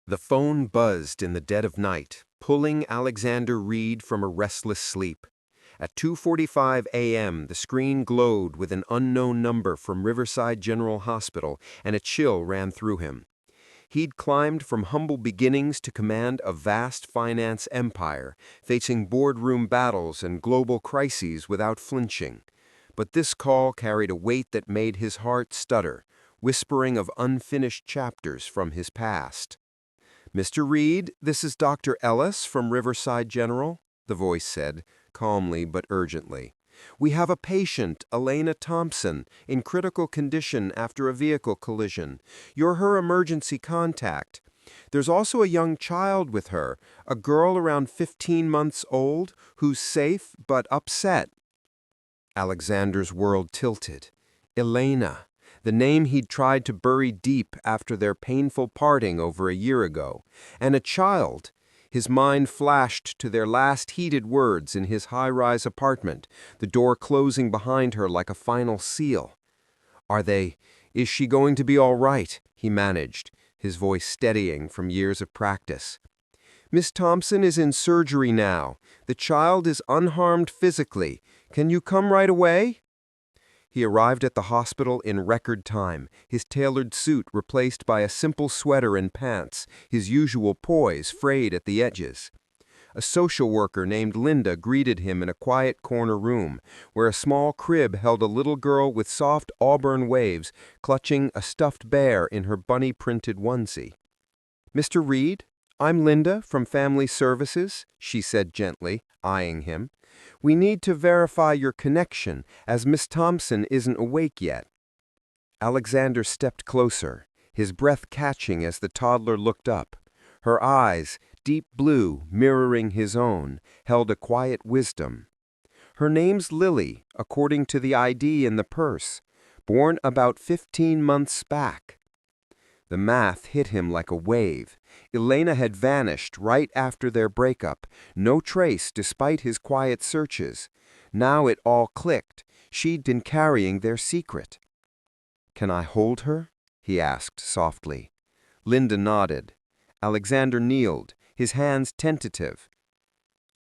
The phone buzzed in the dead of night, pulling Alexander Reed from a restless sleep. At 2:45 a.m., the screen glowed with an unknown number from Riverside General Hospital, and a chill ran through him. He'd climbed from humble beginnings to command a vast finance empire, facing boardroom battles and global crises without flinching. But this call carried a weight that made his heart stutter, whispering of unfinished chapters from his past. "Mr. Reed, this is Dr. Ellis from Riverside General," the voice said, calmly but urgently. "We have a patient, Elena Thompson, in critical condition after a vehicle collision. You're her emergency contact. There's also a young child with her, a girl around 15 months old, who's safe but upset." Alexander's world tilted. Elena, the name he'd tried to bury deep after their painful parting over a year ago, and a child. His mind flashed to their last heated words in his high-rise apartment, the door closing behind her like a final seal. Is she going to be all right?" he managed, his voice steadying from years of practice. "Miss Thompson is in surgery now. The child is unharmed physically. Can you come right away?" He arrived at the hospital in record time, his tailored suit replaced by a simple sweater and pants, his usual poise frayed at the edges. A social worker named Linda greeted him in a quiet corner room, where a small crib held a little girl with soft auburn waves clutching a stuffed bear in her bunny-printed onesie. "Mr. Reed, I'm Linda from Family Services," she said gently, eyeing him. "We need to verify your connection, as Miss Thompson isn't awake yet." Alexander stepped closer, his breath catching as the toddler looked up. Her eyes, deep blue, mirroring his own, held a quiet wisdom. "Her name's Lily, according to the ID in the purse. Born about 15 months back." The math hit him like a wave. Elena had vanished right after their breakup, no trace despite his quiet searches. Now it all clicked. She'd been carrying their secret. "Can I hold her?" he asked softly. Linda nodded. Alexander kneeled, his hands tentative.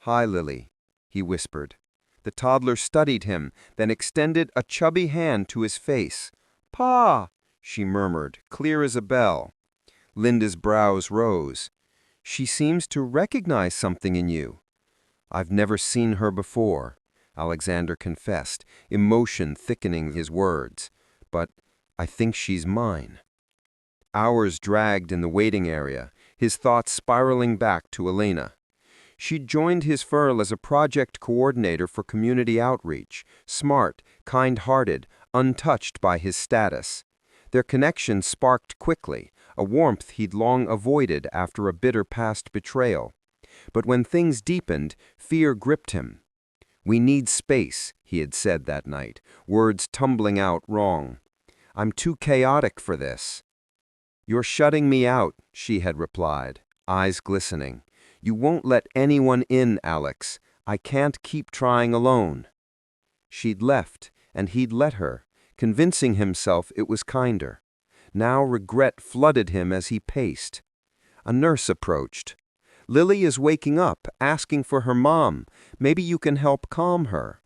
"Hi, Lily," he whispered. The toddler studied him, then extended a chubby hand to his face. "Pa!" she murmured, clear as a bell. Linda's brows rose. "She seems to recognize something in you." "I've never seen her before," Alexander confessed, emotion thickening his words. "But I think she's mine." Hours dragged in the waiting area, his thoughts spiraling back to Elena. She'd joined his firm as a project coordinator for community outreach, smart, kind-hearted, untouched by his status. Their connection sparked quickly, a warmth he'd long avoided after a bitter past betrayal. But when things deepened, fear gripped him. "We need space," he had said that night, words tumbling out wrong. "I'm too chaotic for this." "You're shutting me out," she had replied, eyes glistening. "You won't let anyone in, Alex. I can't keep trying alone." She'd left, and he'd let her, convincing himself it was kinder. Now regret flooded him as he paced. A nurse approached. "Lily is waking up, asking for her mom. Maybe you can help calm her."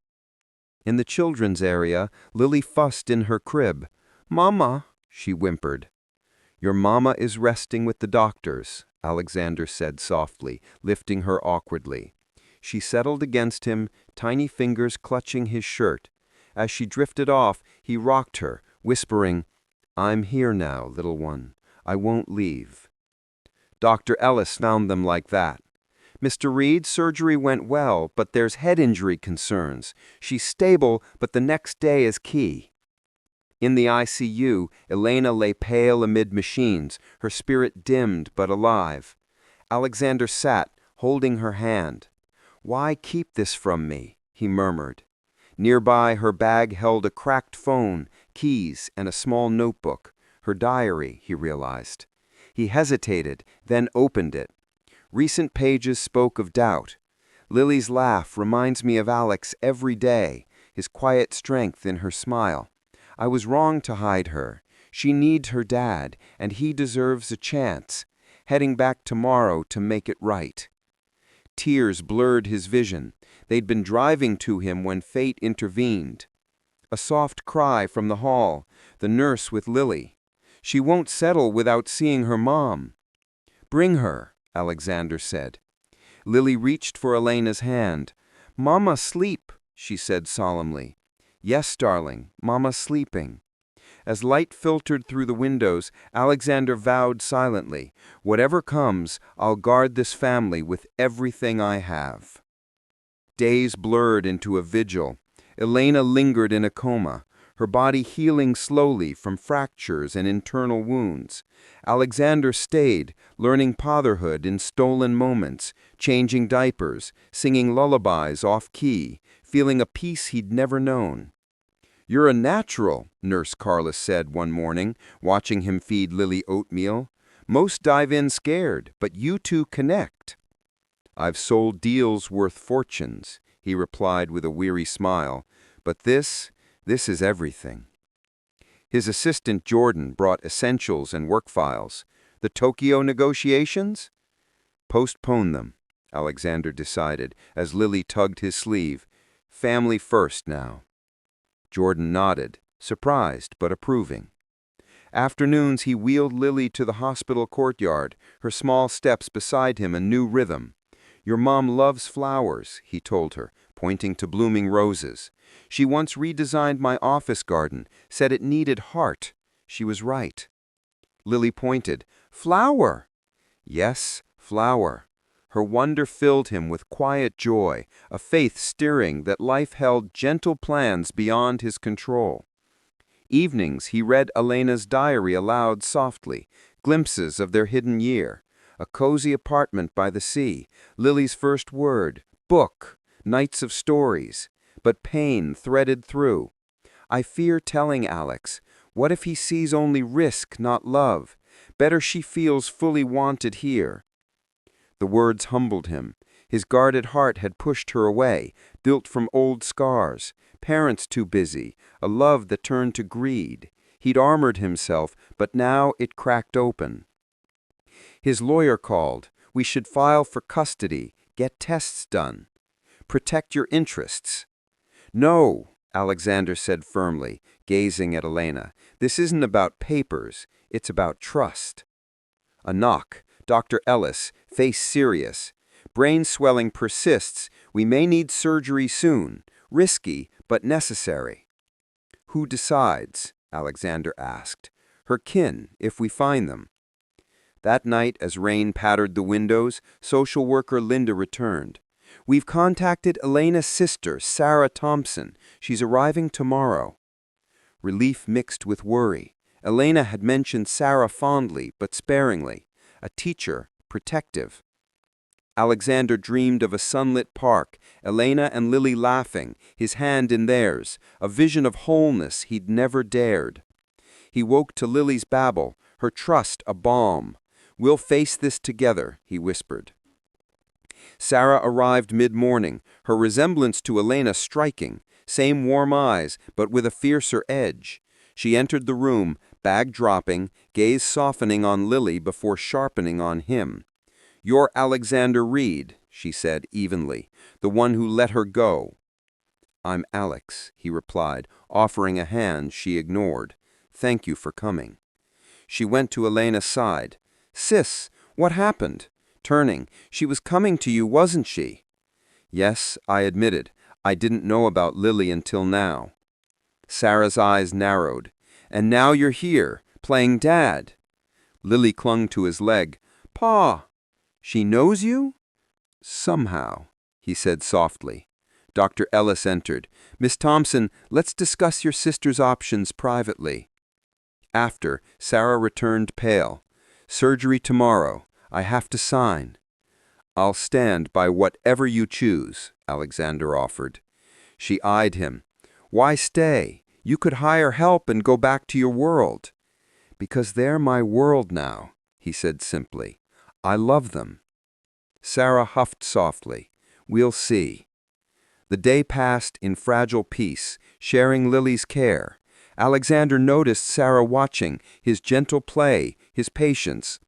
In the children's area, Lily fussed in her crib. "Mama," she whimpered. "Your mama is resting with the doctors," Alexander said softly, lifting her awkwardly. She settled against him, tiny fingers clutching his shirt. As she drifted off, he rocked her, whispering, "I'm here now, little one. I won't leave." Dr. Ellis found them like that. "Mr. Reed, surgery went well, but there's head injury concerns. She's stable, but the next day is key." In the ICU, Elena lay pale amid machines, her spirit dimmed but alive. Alexander sat, holding her hand. "Why keep this from me?" he murmured. Nearby, her bag held a cracked phone, keys, and a small notebook. Her diary, he realized. He hesitated, then opened it. Recent pages spoke of doubt. "Lily's laugh reminds me of Alex every day, his quiet strength in her smile. I was wrong to hide her. She needs her dad, and he deserves a chance. heading back tomorrow to make it right. Tears blurred his vision. They'd been driving to him when fate intervened. A soft cry from the hall, the nurse with Lily. She won't settle without seeing her mom. Bring her, Alexander said. Lily reached for Elena's hand. Mama sleep, she said solemnly. Yes, darling, Mama's sleeping. As light filtered through the windows, Alexander vowed silently, whatever comes, I'll guard this family with everything I have. Days blurred into a vigil. Elena lingered in a coma, her body healing slowly from fractures and internal wounds. Alexander stayed, learning fatherhood in stolen moments, changing diapers, singing lullabies off-key, feeling a peace he'd never known. You're a natural, Nurse Carla said one morning, watching him feed Lily oatmeal. Most dive in scared, but you two connect. I've sold deals worth fortunes, he replied with a weary smile, but this is everything. His assistant Jordan brought essentials and work files. The Tokyo negotiations? Postpone them, Alexander decided, as Lily tugged his sleeve. Family first now. Jordan nodded, surprised but approving. Afternoons he wheeled Lily to the hospital courtyard, her small steps beside him a new rhythm. Your mom loves flowers, he told her, pointing to blooming roses. She once redesigned my office garden, said it needed heart. She was right. Lily pointed. Flower! Yes, flower. Her wonder filled him with quiet joy, a faith stirring that life held gentle plans beyond his control. Evenings he read Elena's diary aloud softly, glimpses of their hidden year. A cozy apartment by the sea, Lily's first word, book, nights of stories, but pain threaded through. I fear telling Alex, what if he sees only risk, not love? Better she feels fully wanted here. The words humbled him. His guarded heart had pushed her away, built from old scars, parents too busy, a love that turned to greed. He'd armored himself, but now it cracked open. His lawyer called. We should file for custody, get tests done. Protect your interests. No, Alexander said firmly, gazing at Elena. This isn't about papers, it's about trust. A knock. Dr. Ellis, face serious. Brain swelling persists. We may need surgery soon. Risky, but necessary. Who decides? Alexander asked. Her kin, if we find them. That night, as rain pattered the windows, social worker Linda returned. We've contacted Elena's sister, Sarah Thompson. She's arriving tomorrow. Relief mixed with worry. Elena had mentioned Sarah fondly, but sparingly. A teacher, protective. Alexander dreamed of a sunlit park, Elena and Lily laughing, his hand in theirs, a vision of wholeness he'd never dared. He woke to Lily's babble, her trust a balm. We'll face this together, he whispered. Sarah arrived mid-morning, her resemblance to Elena striking, same warm eyes, but with a fiercer edge. She entered the room, bag dropping, gaze softening on Lily before sharpening on him. You're Alexander Reed, she said evenly, the one who let her go. I'm Alex, he replied, offering a hand she ignored. Thank you for coming. She went to Elena's side. Sis, what happened? Turning, she was coming to you, wasn't she? Yes, I admitted. I didn't know about Lily until now. Sarah's eyes narrowed. And now you're here, playing dad. Lily clung to his leg. Pa! She knows you? Somehow, he said softly. Dr. Ellis entered. Miss Thompson, let's discuss your sister's options privately. After, Sarah returned pale. Surgery tomorrow. I have to sign. I'll stand by whatever you choose, Alexander offered. She eyed him. Why stay? You could hire help and go back to your world. Because they're my world now, he said simply. I love them. Sarah huffed softly. We'll see. The day passed in fragile peace, sharing Lily's care. Alexander noticed Sarah watching, his gentle play, his patience.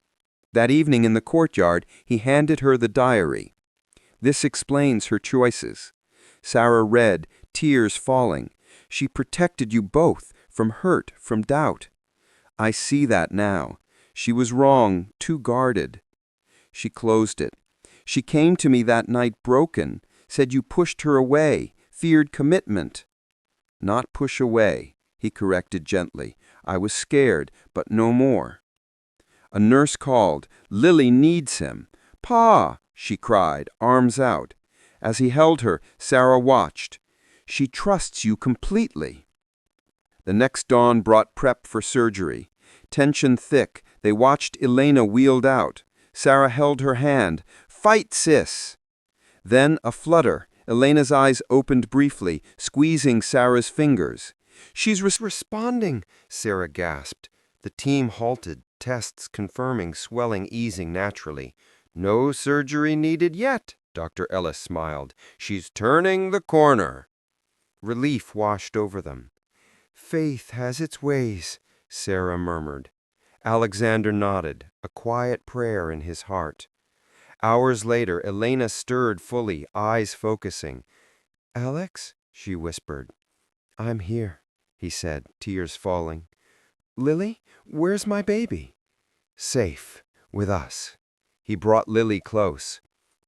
That evening in the courtyard, he handed her the diary. This explains her choices. Sarah read, tears falling. She protected you both from hurt, from doubt. I see that now. She was wrong, too guarded. She closed it. She came to me that night broken, said you pushed her away, feared commitment. Not push away, he corrected gently. I was scared, but no more. A nurse called. Lily needs him. Pa, she cried, arms out. As he held her, Sarah watched. She trusts you completely. The next dawn brought prep for surgery. Tension thick, they watched Elena wheeled out. Sarah held her hand. Fight, sis! Then a flutter. Elena's eyes opened briefly, squeezing Sarah's fingers. She's responding, Sarah gasped. The team halted, tests confirming swelling easing naturally. No surgery needed yet, Dr. Ellis smiled. She's turning the corner. Relief washed over them. Faith has its ways, Sarah murmured. Alexander nodded, a quiet prayer in his heart. Hours later, Elena stirred fully, eyes focusing. Alex, she whispered. I'm here, he said, tears falling. Lily, where's my baby? Safe, with us. He brought Lily close.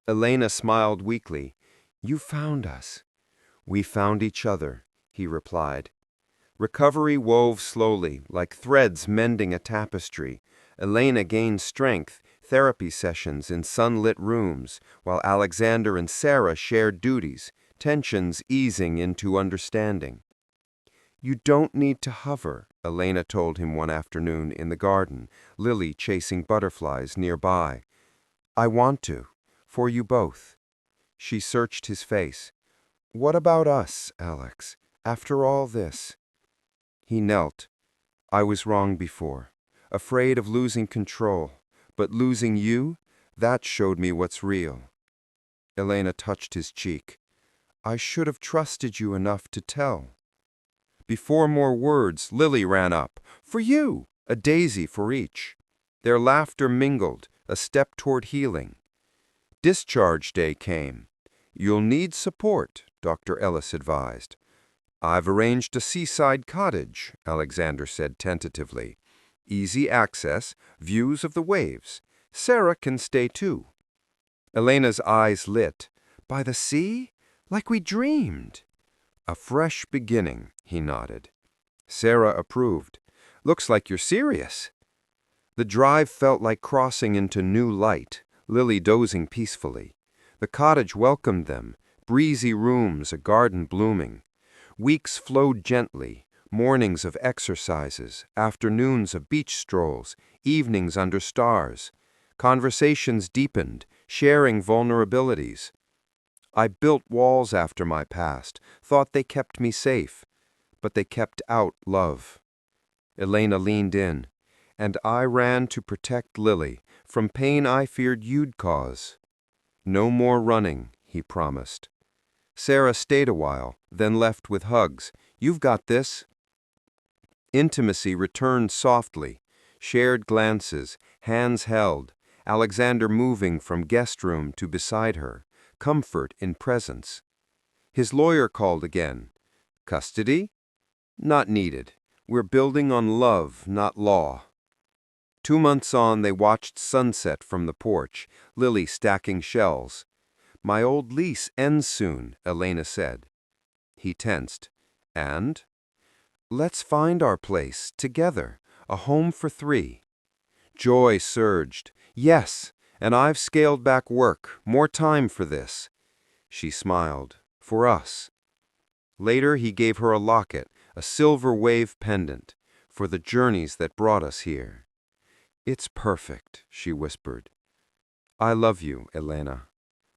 Elena smiled weakly. You found us. We found each other, he replied. Recovery wove slowly, like threads mending a tapestry. Elena gained strength, therapy sessions in sunlit rooms, while Alexander and Sarah shared duties, tensions easing into understanding. You don't need to hover, Elena told him one afternoon in the garden, Lily chasing butterflies nearby. I want to, for you both. She searched his face. What about us, Alex, after all this? He knelt. I was wrong before, afraid of losing control, but losing you, that showed me what's real. Elena touched his cheek. I should have trusted you enough to tell. Before more words, Lily ran up. For you! A daisy for each. Their laughter mingled, a step toward healing. Discharge day came. You'll need support, Dr. Ellis advised. I've arranged a seaside cottage, Alexander said tentatively. Easy access, views of the waves. Sarah can stay too. Elena's eyes lit. By the sea? Like we dreamed. A fresh beginning, he nodded. Sarah approved. Looks like you're serious. The drive felt like crossing into new light, Lily dozing peacefully. The cottage welcomed them, breezy rooms, a garden blooming. Weeks flowed gently, mornings of exercises, afternoons of beach strolls, evenings under stars. Conversations deepened, sharing vulnerabilities. I built walls after my past, thought they kept me safe, but they kept out love. Elena leaned in, and I ran to protect Lily from pain I feared you'd cause. No more running, he promised. Sarah stayed a while, then left with hugs. You've got this. Intimacy returned softly, shared glances, hands held, Alexander moving from guest room to beside her, comfort in presence. His lawyer called again. Custody? Not needed. We're building on love, not law. 2 months on, they watched sunset from the porch, Lily stacking shells. My old lease ends soon, Elena said. He tensed. And? Let's find our place, together, a home for 3. Joy surged. Yes, and I've scaled back work, more time for this. She smiled. For us. Later he gave her a locket, a silver wave pendant, for the journeys that brought us here. It's perfect, she whispered. I love you, Elena.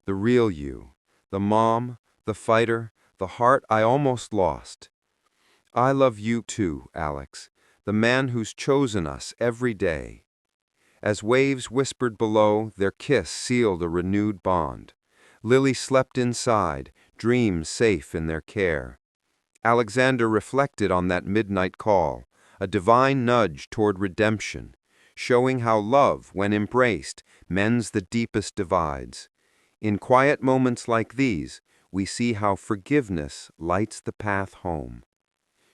The real you. The mom, the fighter, the heart I almost lost. I love you too, Alex, the man who's chosen us every day. As waves whispered below, their kiss sealed a renewed bond. Lily slept inside, dreams safe in their care. Alexander reflected on that midnight call, a divine nudge toward redemption. showing how love, when embraced, mends the deepest divides. In quiet moments like these, we see how forgiveness lights the path home.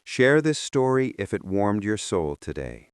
Share this story if it warmed your soul today.